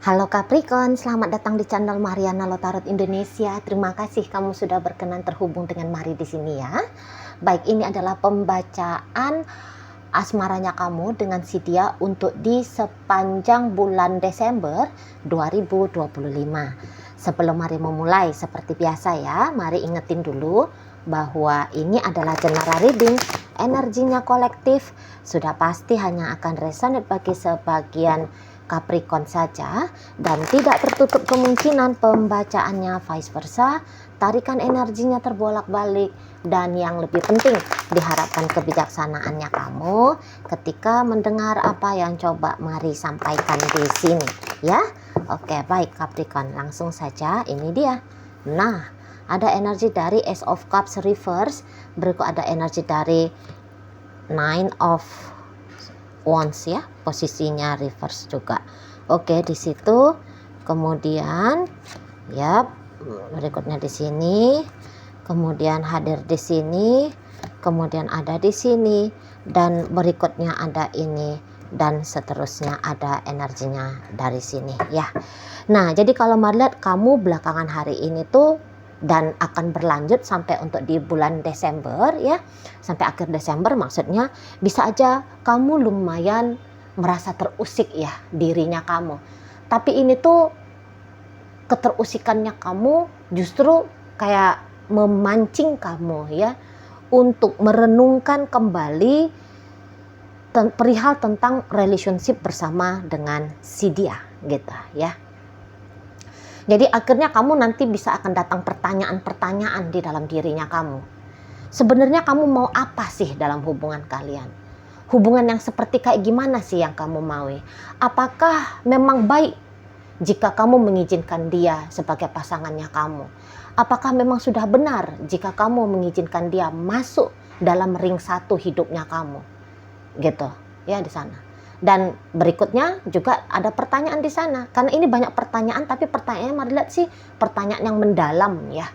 Halo Capricorn, selamat datang di channel Mariana Lotarot Indonesia. Terima kasih kamu sudah berkenan terhubung dengan Mari di sini ya. Baik, ini adalah pembacaan asmaranya kamu dengan si dia untuk di sepanjang bulan Desember 2025. Sebelum Mari memulai, seperti biasa ya, Mari ingetin dulu bahwa ini adalah general reading, energinya kolektif, sudah pasti hanya akan resonate bagi sebagian Capricorn saja dan tidak tertutup kemungkinan pembacaannya vice versa, tarikan energinya terbolak-balik, dan yang lebih penting diharapkan kebijaksanaannya kamu ketika mendengar apa yang coba Mari sampaikan di sini ya. Oke, baik Capricorn, langsung saja ini dia. Nah, ada energi dari Ace of Cups reverse, berikut ada energi dari Nine of Wands ya, posisinya reverse juga. Oke, di situ. Kemudian ya, berikutnya di sini, kemudian hadir di sini, kemudian ada di sini, dan berikutnya ada ini, dan seterusnya ada energinya dari sini ya. Nah, jadi kalau melihat kamu belakangan hari ini tuh dan akan berlanjut sampai untuk di bulan Desember ya, sampai akhir Desember maksudnya, bisa aja kamu lumayan merasa terusik ya dirinya kamu. Tapi ini tuh keterusikannya kamu justru kayak memancing kamu ya untuk merenungkan kembali perihal tentang relationship bersama dengan si dia gitu ya. Jadi akhirnya kamu nanti bisa akan datang pertanyaan-pertanyaan di dalam dirinya kamu. Sebenarnya kamu mau apa sih dalam hubungan kalian? Hubungan yang seperti kayak gimana sih yang kamu mau? Apakah memang baik jika kamu mengizinkan dia sebagai pasangannya kamu? Apakah memang sudah benar jika kamu mengizinkan dia masuk dalam ring satu hidupnya kamu? Gitu ya di sana. Dan berikutnya juga ada pertanyaan di sana. Karena ini banyak pertanyaan, tapi pertanyaannya mari lihat sih pertanyaan yang mendalam ya.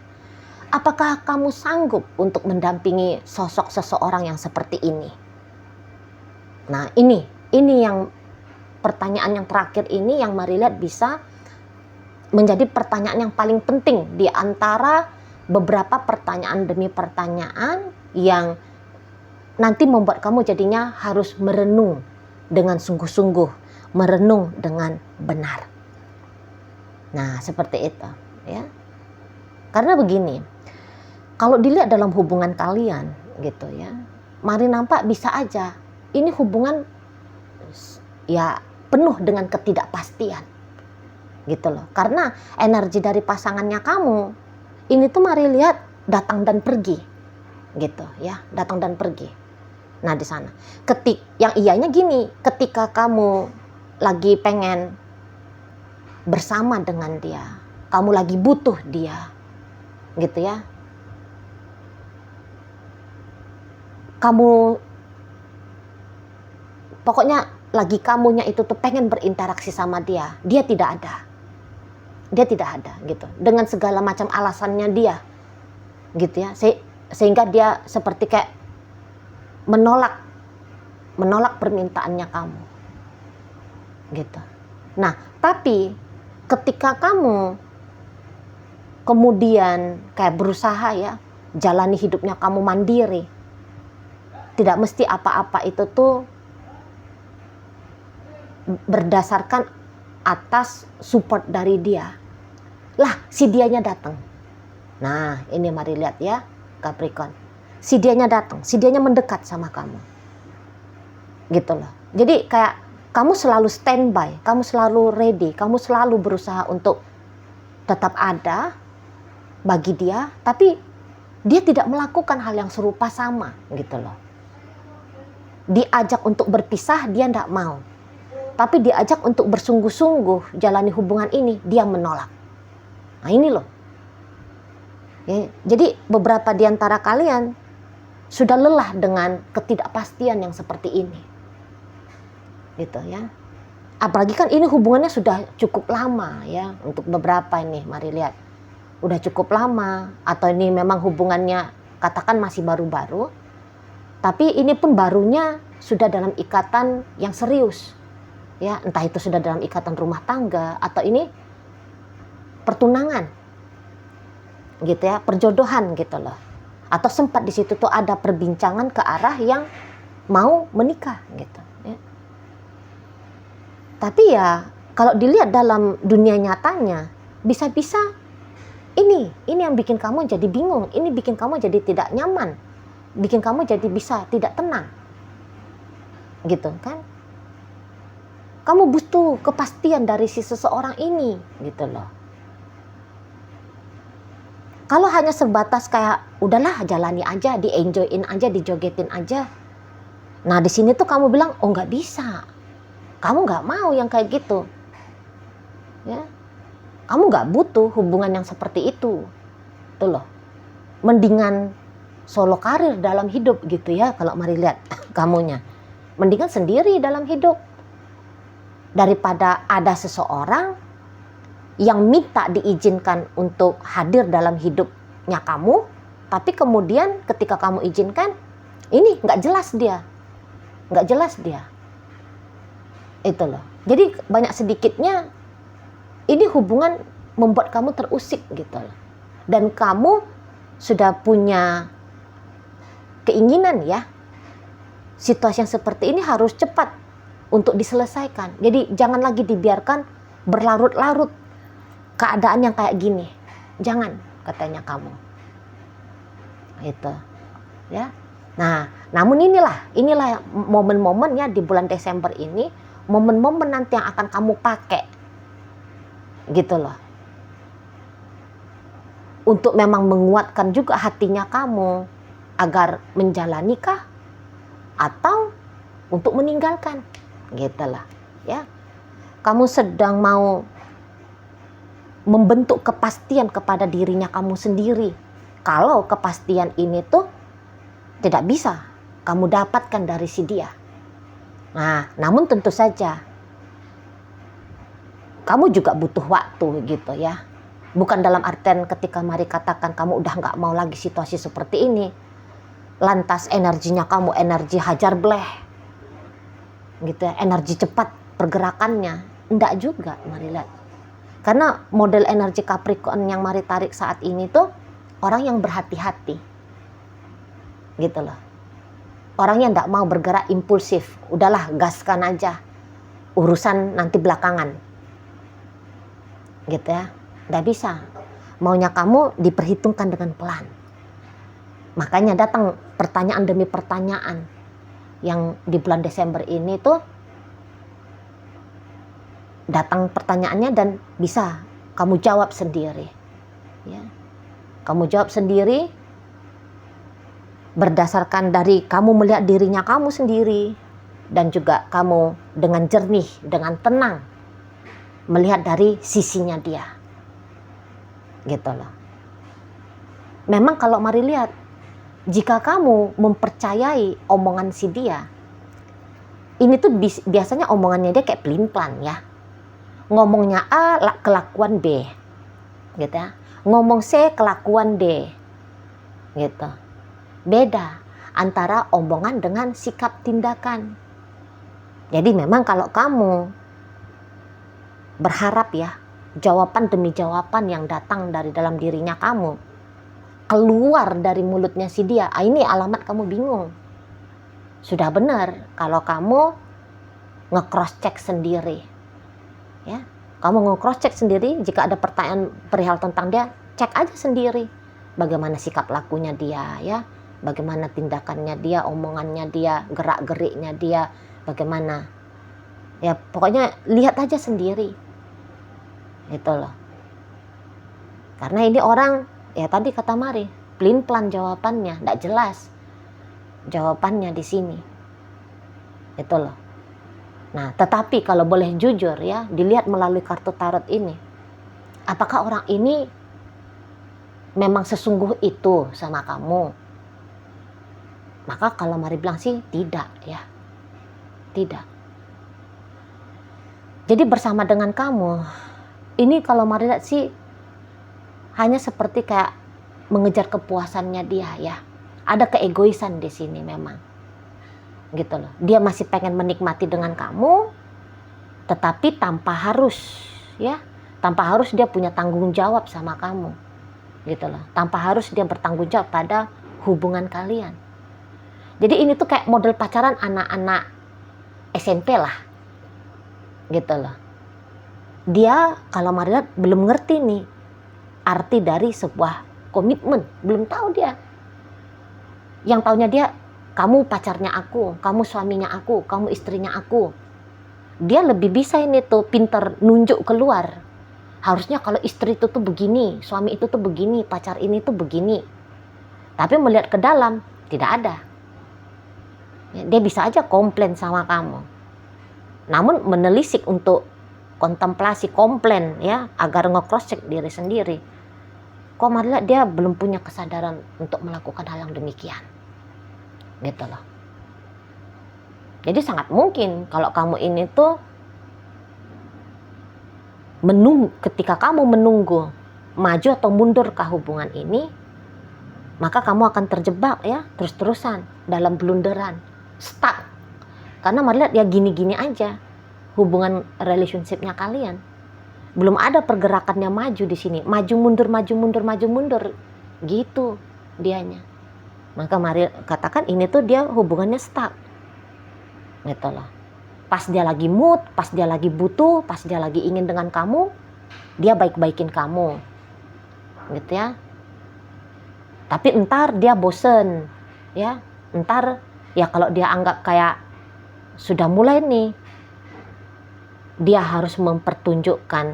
Apakah kamu sanggup untuk mendampingi sosok seseorang yang seperti ini? Nah, ini yang pertanyaan yang terakhir ini yang mari lihat bisa menjadi pertanyaan yang paling penting di antara beberapa pertanyaan demi pertanyaan yang nanti membuat kamu jadinya harus merenung dengan sungguh-sungguh, merenung dengan benar. Nah, seperti itu ya. Karena begini, kalau dilihat dalam hubungan kalian gitu ya, mari nampak bisa aja ini hubungan ya penuh dengan ketidakpastian gitu loh. Karena energi dari pasangannya kamu ini tuh mari lihat datang dan pergi gitu ya, datang dan pergi. Nah di sana, yang iyanya gini, ketika kamu lagi pengen bersama dengan dia, kamu lagi butuh dia, gitu ya. Kamu, pokoknya lagi kamunya itu tuh pengen berinteraksi sama dia, dia tidak ada gitu. Dengan segala macam alasannya dia, gitu ya. Sehingga dia seperti kayak menolak permintaannya kamu gitu. Nah, tapi ketika kamu kemudian kayak berusaha ya jalani hidupnya kamu mandiri, tidak mesti apa-apa itu tuh berdasarkan atas support dari dia. Lah, si dianya datang. Nah, ini mari lihat ya Capricorn. Si dianya datang, si dianya mendekat sama kamu. Gitu loh. Jadi kayak kamu selalu standby, kamu selalu ready, kamu selalu berusaha untuk tetap ada bagi dia, tapi dia tidak melakukan hal yang serupa sama gitu loh. Diajak untuk berpisah, dia tidak mau. Tapi diajak untuk bersungguh-sungguh jalani hubungan ini, dia menolak. Nah ini loh. Ya, jadi beberapa di antara kalian sudah lelah dengan ketidakpastian yang seperti ini gitu ya. Apalagi kan ini hubungannya sudah cukup lama ya. Untuk beberapa ini mari lihat udah cukup lama, atau ini memang hubungannya katakan masih baru-baru, tapi ini pun barunya sudah dalam ikatan yang serius Ya, entah itu sudah dalam ikatan rumah tangga atau ini pertunangan, gitu ya, perjodohan gitu loh. Atau sempat di situ tuh ada perbincangan ke arah yang mau menikah gitu. Ya. Tapi ya kalau dilihat dalam dunia nyatanya, bisa-bisa ini yang bikin kamu jadi bingung, ini bikin kamu jadi tidak nyaman, bikin kamu jadi bisa tidak tenang, gitu kan? Kamu butuh kepastian dari si seseorang ini, gitu loh. Kalau hanya sebatas kayak udahlah jalani aja, di-enjoyin aja, dijogetin aja. Nah di sini tuh kamu bilang oh nggak bisa, kamu nggak mau yang kayak gitu, ya. Kamu nggak butuh hubungan yang seperti itu, tuh loh. Mendingan solo karir dalam hidup gitu ya. Kalau mari lihat kamunya, mendingan sendiri dalam hidup daripada ada seseorang yang minta diizinkan untuk hadir dalam hidupnya kamu, tapi kemudian ketika kamu izinkan, ini nggak jelas dia. Itu loh. Jadi banyak sedikitnya ini hubungan membuat kamu terusik gitu loh. Dan kamu sudah punya keinginan ya, situasi yang seperti ini harus cepat untuk diselesaikan. Jadi jangan lagi dibiarkan berlarut-larut keadaan yang kayak gini. Jangan, katanya kamu. Itu. Ya. Nah, namun inilah momen-momen ya di bulan Desember ini, momen-momen nanti yang akan kamu pakai. Gitu loh. Untuk memang menguatkan juga hatinya kamu agar menjalani kah atau untuk meninggalkan. Gitu lah, ya. Kamu sedang mau membentuk kepastian kepada dirinya kamu sendiri. Kalau kepastian ini tuh tidak bisa kamu dapatkan dari si dia. Nah, namun tentu saja kamu juga butuh waktu gitu ya. Bukan dalam artian ketika mari katakan kamu udah nggak mau lagi situasi seperti ini, lantas energinya kamu energi hajar bleh gitu ya, energi cepat pergerakannya. Enggak juga, mari lihat. Karena model energi Capricorn yang mari tarik saat ini tuh orang yang berhati-hati. Gitu loh. Orang yang enggak mau bergerak impulsif. Udahlah, gaskan aja. Urusan nanti belakangan. Gitu ya. Enggak bisa. Maunya kamu diperhitungkan dengan pelan. Makanya datang pertanyaan demi pertanyaan. Yang di bulan Desember ini tuh datang pertanyaannya dan bisa kamu jawab sendiri, ya. Kamu jawab sendiri berdasarkan dari kamu melihat dirinya kamu sendiri dan juga kamu dengan jernih, dengan tenang melihat dari sisinya dia, gitu loh. Memang kalau mari lihat, jika kamu mempercayai omongan si dia, ini tuh biasanya omongannya dia kayak pelin-pelan ya. Ngomongnya A, kelakuan B. Gitu ya. Ngomong C, kelakuan D. Gitu. Beda antara omongan dengan sikap tindakan. Jadi memang kalau kamu berharap ya, jawaban demi jawaban yang datang dari dalam dirinya kamu keluar dari mulutnya si dia, ini alamat kamu bingung. Sudah benar kalau kamu nge-cross check sendiri, ya. Kamu nge-cross check sendiri, jika ada pertanyaan perihal tentang dia, cek aja sendiri. Bagaimana sikap lakunya dia, ya. Bagaimana tindakannya dia, omongannya dia, gerak-geriknya dia, bagaimana. Ya pokoknya lihat aja sendiri. Itu loh. Karena ini orang, ya tadi kata Mari, pelin-pelan jawabannya, tidak jelas jawabannya di sini. Itu loh. Nah, tetapi kalau boleh jujur ya, dilihat melalui kartu tarot ini, apakah orang ini memang sesungguh itu sama kamu? Maka kalau Mari bilang sih tidak ya. Tidak. Jadi bersama dengan kamu, ini kalau Mari lihat sih hanya seperti kayak mengejar kepuasannya dia ya. Ada keegoisan di sini memang. Gitu loh. Dia masih pengen menikmati dengan kamu, tetapi tanpa harus dia punya tanggung jawab sama kamu, gitu loh. Tanpa harus dia bertanggung jawab pada hubungan kalian. Jadi ini tuh kayak model pacaran anak-anak SMP lah, gitu loh. Dia kalau Maria belum ngerti nih arti dari sebuah komitmen, belum tahu dia. Yang taunya dia, kamu pacarnya aku, kamu suaminya aku, kamu istrinya aku. Dia lebih bisa ini tuh pinter nunjuk keluar. Harusnya kalau istri itu tuh begini, suami itu tuh begini, pacar ini tuh begini. Tapi melihat ke dalam, tidak ada. Dia bisa aja komplain sama kamu. Namun menelisik untuk kontemplasi komplain ya, agar nge-cross check diri sendiri. Kok malah dia belum punya kesadaran untuk melakukan hal yang demikian. Gitu loh. Jadi sangat mungkin kalau kamu ini tuh ketika kamu menunggu maju atau mundur ke hubungan ini, maka kamu akan terjebak ya terus-terusan dalam blunderan, stuck. Karena melihat ya gini-gini aja hubungan relationship-nya kalian. Belum ada pergerakannya maju di sini, maju mundur gitu dianya. Maka mari katakan ini tuh dia hubungannya stuck. Gitu loh. Pas dia lagi mood, pas dia lagi butuh, pas dia lagi ingin dengan kamu, dia baik-baikin kamu. Gitu ya. Tapi entar dia bosen, ya. Entar ya kalau dia anggap kayak sudah mulai nih, dia harus mempertunjukkan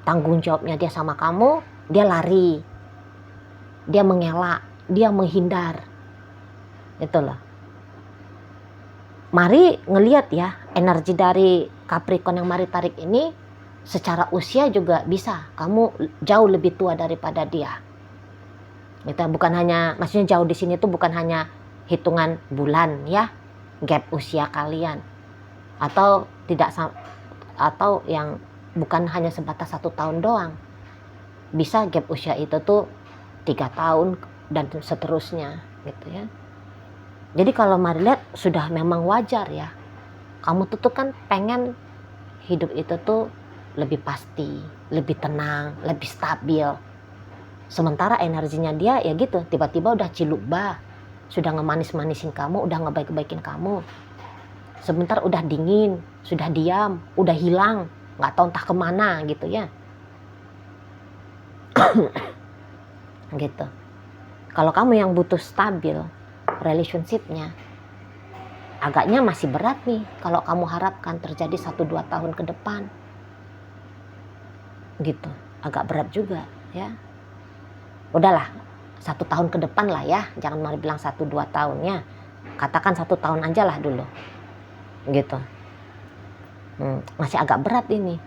tanggung jawabnya dia sama kamu, dia lari, dia mengelak, dia menghindar. Gitu loh. Mari ngelihat ya energi dari Capricorn yang Mari tarik ini, secara usia juga bisa kamu jauh lebih tua daripada dia. Gitu, bukan hanya, maksudnya jauh di sini tuh bukan hanya hitungan bulan ya, gap usia kalian, atau atau yang bukan hanya sebatas 1 tahun doang, bisa gap usia itu tuh 3 tahun dan seterusnya gitu ya. Jadi kalau Mari lihat sudah memang wajar ya, kamu tuh kan pengen hidup itu tuh lebih pasti, lebih tenang, lebih stabil. Sementara energinya dia ya gitu, tiba-tiba udah cilukba, sudah ngemanis-manisin kamu, udah ngebaik-baikin kamu. Sebentar udah dingin, sudah diam, udah hilang, nggak tahu entah kemana gitu ya. Gitu. Kalau kamu yang butuh stabil relationship-nya, agaknya masih berat nih kalau kamu harapkan terjadi 1-2 tahun ke depan. Gitu, agak berat juga ya. Udahlah, 1 tahun ke depan lah ya, jangan Mari bilang 1-2 tahunnya, katakan 1 tahun aja lah dulu. Gitu. Masih agak berat ini.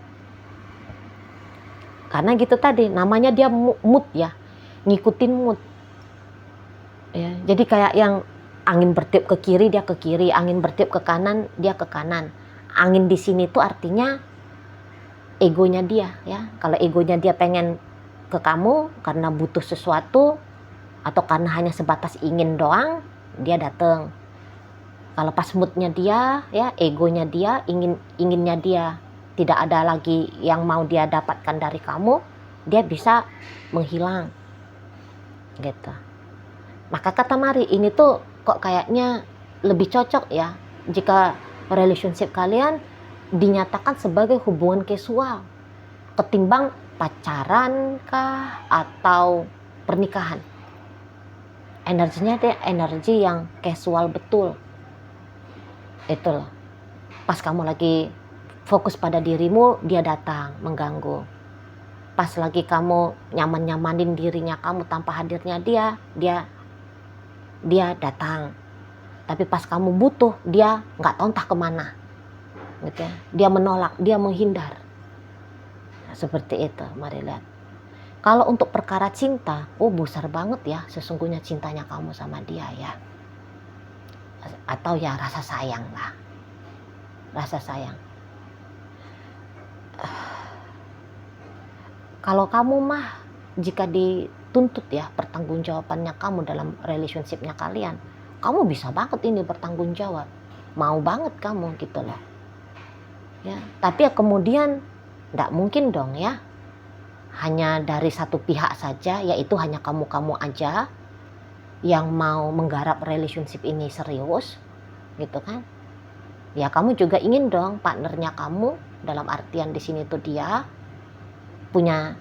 Karena gitu tadi, namanya dia mood ya, ngikutin mood. Ya, jadi kayak yang angin bertiup ke kiri dia ke kiri, angin bertiup ke kanan dia ke kanan. Angin di sini tuh artinya egonya dia ya. Kalau egonya dia pengen ke kamu karena butuh sesuatu atau karena hanya sebatas ingin doang, dia datang. Kalau pas moodnya dia ya, egonya dia, inginnya dia, tidak ada lagi yang mau dia dapatkan dari kamu, dia bisa menghilang. Gitu. Maka kata Mari, ini tuh kok kayaknya lebih cocok ya jika relationship kalian dinyatakan sebagai hubungan casual ketimbang pacaran kah atau pernikahan. Energinya dia energi yang casual betul. Itu loh. Pas kamu lagi fokus pada dirimu, dia datang mengganggu. Pas lagi kamu nyaman-nyamanin dirinya kamu tanpa hadirnya dia datang. Tapi pas kamu butuh, dia nggak tahu entah kemana. Gitu ya. Dia menolak, dia menghindar. Nah, seperti itu, Mari lihat. Kalau untuk perkara cinta, besar banget ya sesungguhnya cintanya kamu sama dia ya. Atau ya rasa sayang lah. Rasa sayang. Kalau kamu mah, jika dituntut ya pertanggungjawabannya kamu dalam relationship-nya kalian, kamu bisa banget ini bertanggung jawab. Mau banget kamu gitu loh. Ya, tapi ya kemudian tidak mungkin dong ya, hanya dari satu pihak saja, yaitu hanya kamu-kamu aja yang mau menggarap relationship ini serius, gitu kan? Ya kamu juga ingin dong partnernya kamu, dalam artian di sini tuh dia punya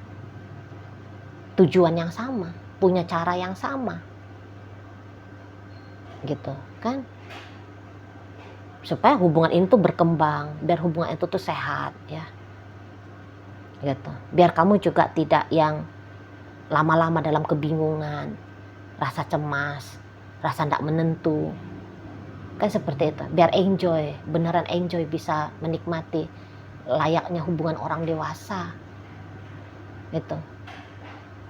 tujuan yang sama, punya cara yang sama, gitu kan? Supaya hubungan itu berkembang, biar hubungan itu tuh sehat ya, gitu. Biar kamu juga tidak yang lama-lama dalam kebingungan, rasa cemas, rasa tidak menentu, kan seperti itu. Biar enjoy, beneran enjoy, bisa menikmati layaknya hubungan orang dewasa, gitu.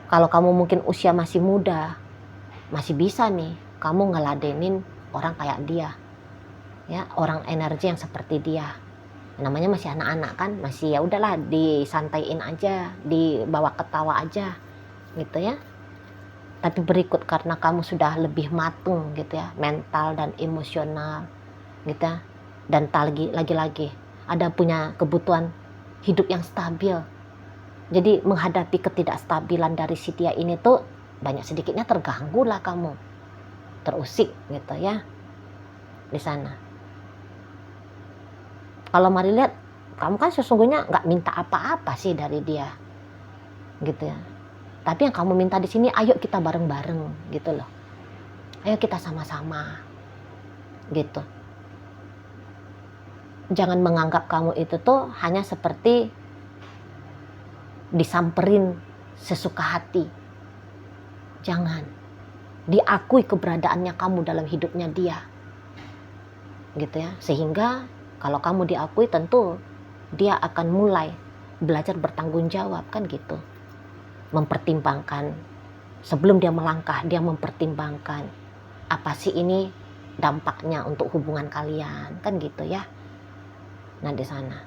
Kalau kamu mungkin usia masih muda, masih bisa nih kamu ngeladenin orang kayak dia, ya, orang energi yang seperti dia. Namanya masih anak-anak kan, masih ya udahlah disantaiin aja, dibawa ketawa aja, gitu ya. Tapi berikut karena kamu sudah lebih matang gitu ya, mental dan emosional gitu ya, dan lagi-lagi ada punya kebutuhan hidup yang stabil. Jadi menghadapi ketidakstabilan dari si dia ini tuh banyak sedikitnya terganggu lah kamu, terusik gitu ya di sana. Kalau mari lihat, kamu kan sesungguhnya nggak minta apa-apa sih dari dia, gitu ya. Tapi yang kamu minta di sini, ayo kita bareng-bareng gitu loh. Ayo kita sama-sama, gitu. Jangan menganggap kamu itu tuh hanya seperti disamperin sesuka hati. Jangan. Diakui keberadaannya kamu dalam hidupnya dia, gitu ya. Sehingga kalau kamu diakui, tentu dia akan mulai belajar bertanggung jawab, kan gitu. Mempertimbangkan, sebelum dia melangkah, dia mempertimbangkan apa sih ini dampaknya untuk hubungan kalian, kan gitu ya. Nah di sana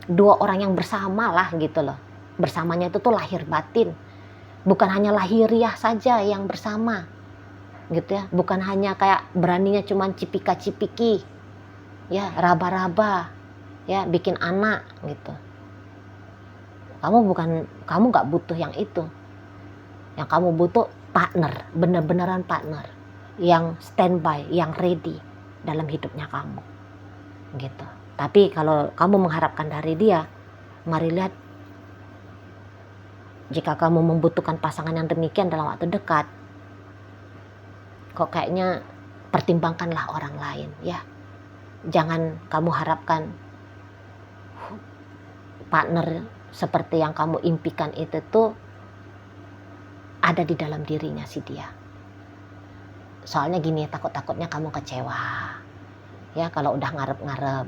dua orang yang bersama lah gitu loh. Bersamanya itu tuh lahir batin, bukan hanya lahiriah saja yang bersama, gitu ya. Bukan hanya kayak beraninya cuman cipika-cipiki, ya, raba-raba, ya, bikin anak gitu. Kamu nggak butuh yang itu. Yang kamu butuh partner, bener-beneran partner yang standby, yang ready dalam hidupnya kamu, gitu. Tapi kalau kamu mengharapkan dari dia, mari lihat, jika kamu membutuhkan pasangan yang demikian dalam waktu dekat, kok kayaknya pertimbangkanlah orang lain ya. Jangan kamu harapkan partner seperti yang kamu impikan itu tuh ada di dalam dirinya si dia. Soalnya gini, takut-takutnya kamu kecewa ya, kalau udah ngarep-ngarep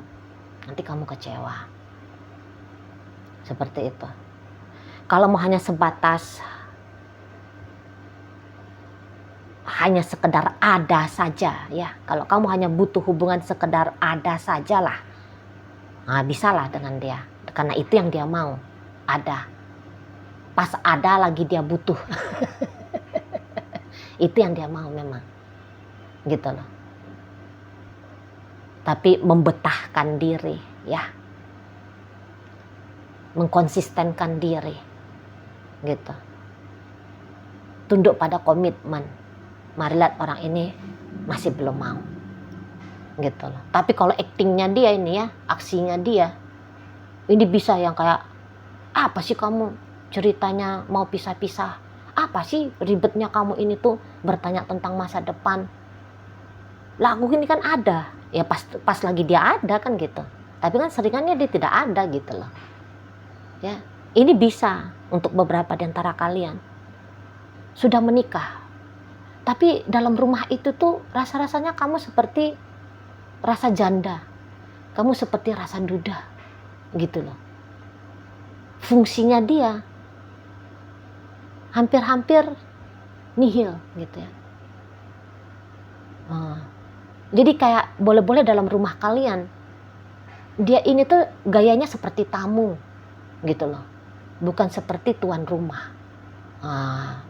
nanti kamu kecewa, seperti itu. Kalau mau hanya sebatas hanya sekedar ada saja ya, kalau kamu hanya butuh hubungan sekedar ada sajalah, nah bisalah dengan dia, karena itu yang dia mau, ada. Pas ada lagi dia butuh. Itu yang dia mau memang, gitu loh. Tapi membetahkan diri ya, mengkonsistenkan diri, gitu. Tunduk pada komitmen. Mari lihat, orang ini masih belum mau, gitu loh. Tapi kalau aktingnya dia ini ya, aksinya dia ini bisa yang kayak, apa sih kamu ceritanya mau pisah-pisah, apa sih ribetnya kamu ini tuh bertanya tentang masa depan. Lagu ini kan ada ya, pas lagi dia ada kan gitu. Tapi kan seringannya dia tidak ada gitu loh ya. Ini bisa untuk beberapa di antara kalian sudah menikah, tapi dalam rumah itu tuh rasa-rasanya kamu seperti rasa janda, kamu seperti rasa duda gitu loh. Fungsinya dia hampir-hampir nihil gitu ya. Jadi kayak boleh-boleh dalam rumah kalian dia ini tuh gayanya seperti tamu gitu loh, bukan seperti tuan rumah.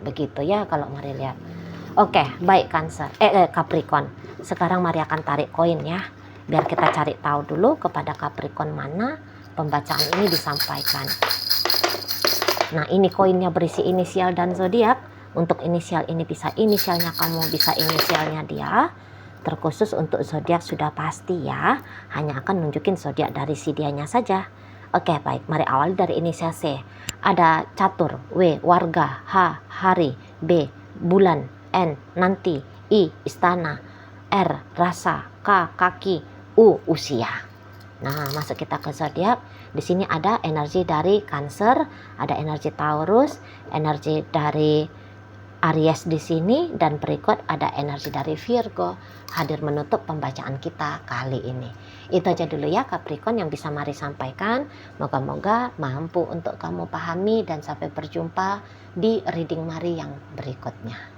Begitu ya kalau mari lihat. Oke, baik Cancer, Capricorn. Sekarang mari akan tarik koin ya. Biar kita cari tahu dulu kepada Capricorn mana pembacaan ini disampaikan. Nah, ini koinnya berisi inisial dan zodiak. Untuk inisial ini bisa inisialnya kamu, bisa inisialnya dia. Terkhusus untuk zodiak sudah pasti ya, hanya akan nunjukin zodiak dari si dianya saja. Oke, baik, mari awali dari inisial C. Ada catur, W warga, H hari, B bulan, N nanti, I istana, R rasa, K kaki, U usia. Nah, masuk kita ke zodiak. Di sini ada energi dari Cancer, ada energi Taurus, energi dari Aries di sini, dan berikut ada energi dari Virgo hadir menutup pembacaan kita kali ini. Itu aja dulu ya Capricorn yang bisa Mari sampaikan. Moga-moga mampu untuk kamu pahami, dan sampai berjumpa di reading Mari yang berikutnya.